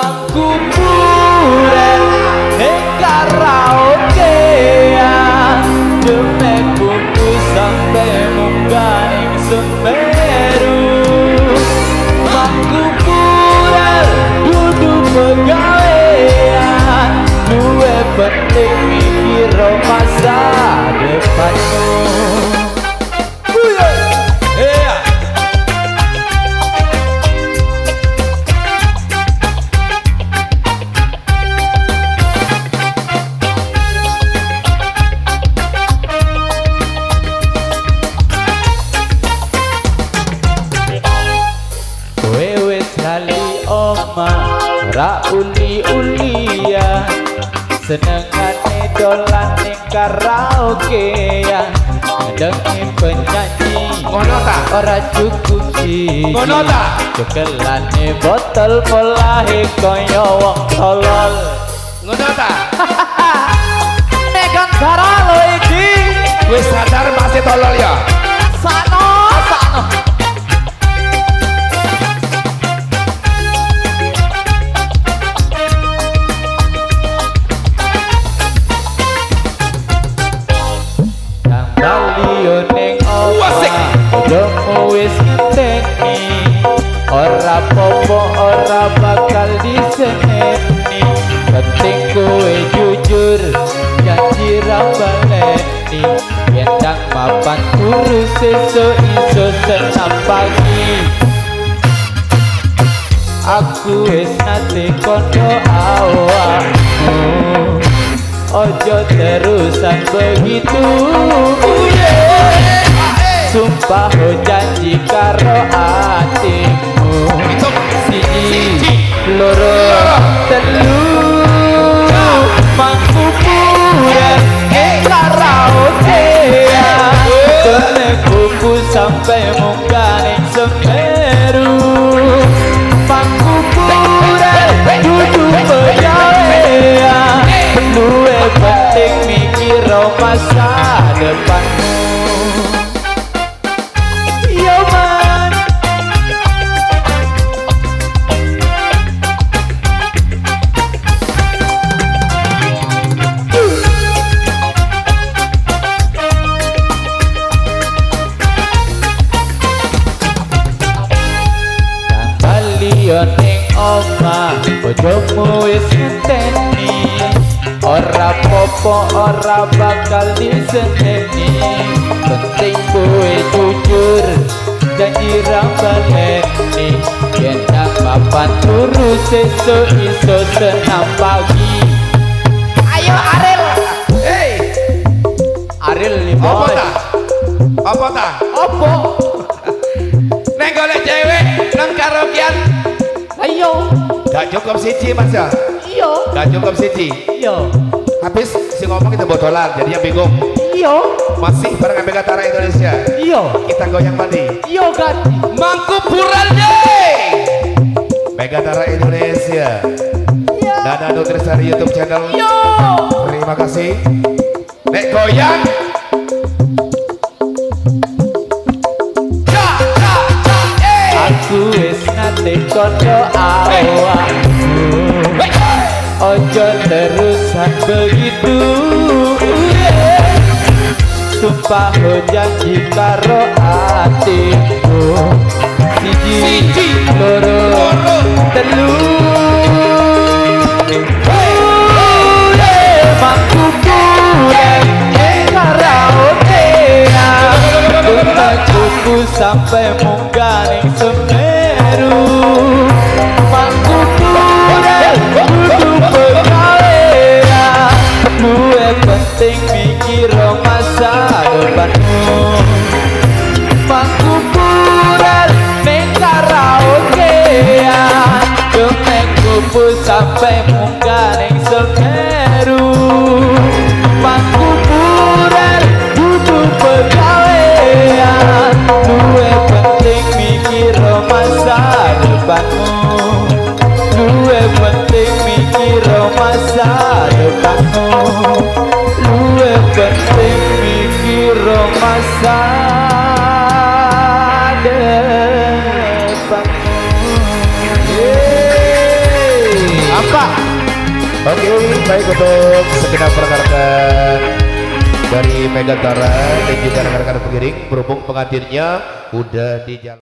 Mangku puren ning karaokean demek buku sampai munggah ning Semeru. Mangku puren kudu pegawean duwe penting mikir masa depanmu. Ra uli-ulian senengane dolan ning karaokean ngedengi penyanyi ngono ta ora cukup siji ngono ta cekelane botol polahe kaya wong tolol ngono ta nek karo iki wis sadar masih tolol ya sano Baliyo ning ojo wis ngenteni ora popo ora bakal diseneni penting kowe jujur janji ra baleni yen nang mapan turu sesuk iso senam pagi aku wis nate kono awakmu ojo terusan begitu sumpah ho janji karo atimu siji loro telu mangku puren karaokean tenek buku sampai munggah ning Semeru mangku puren kudu pegawean duwe penting mikir masa depanmu. Yo man baliyo ning omah bojomu wis ngenteni ora popo ora bakal diseneni penting kowe jujur janji ra baleni yen nang papan turu sesuk iso senam pagi ayo Aril hey Aril limo apa ta nek golek cewek nang karaokean ayo gak cukup siji mas ya iya gak cukup siji iya habis si ngomong kita bodolan jadinya bingung iya masih bareng Mega Tara Indonesia iya kita goyang mandi iya ganti Mangku Puran deh Mega Tara Indonesia Dada Nutrisari YouTube channel iya terima kasih nek goyang aku wis nate kono awakmu ojo terusan begitu sumpah ho janji karo atiku siji loro telu mangku puren karaokean cukup sampai munggah ning Semeru mangku puren kudu pegawean duwe penting mikir masa depanmu mangku puren ning karaokean demek kupu sampai munggah ning Semeru mangku puren kudu pegawean duwe penting mikir masa depanmu duwe penting mikir masa depanmu duwe penting mikir masa depanmu Nampak? Oke, baik untuk segenap rekan-rekan dari Megantara dan juga rekan-rekan pengiring berhubung pengantinnya udah di jalan.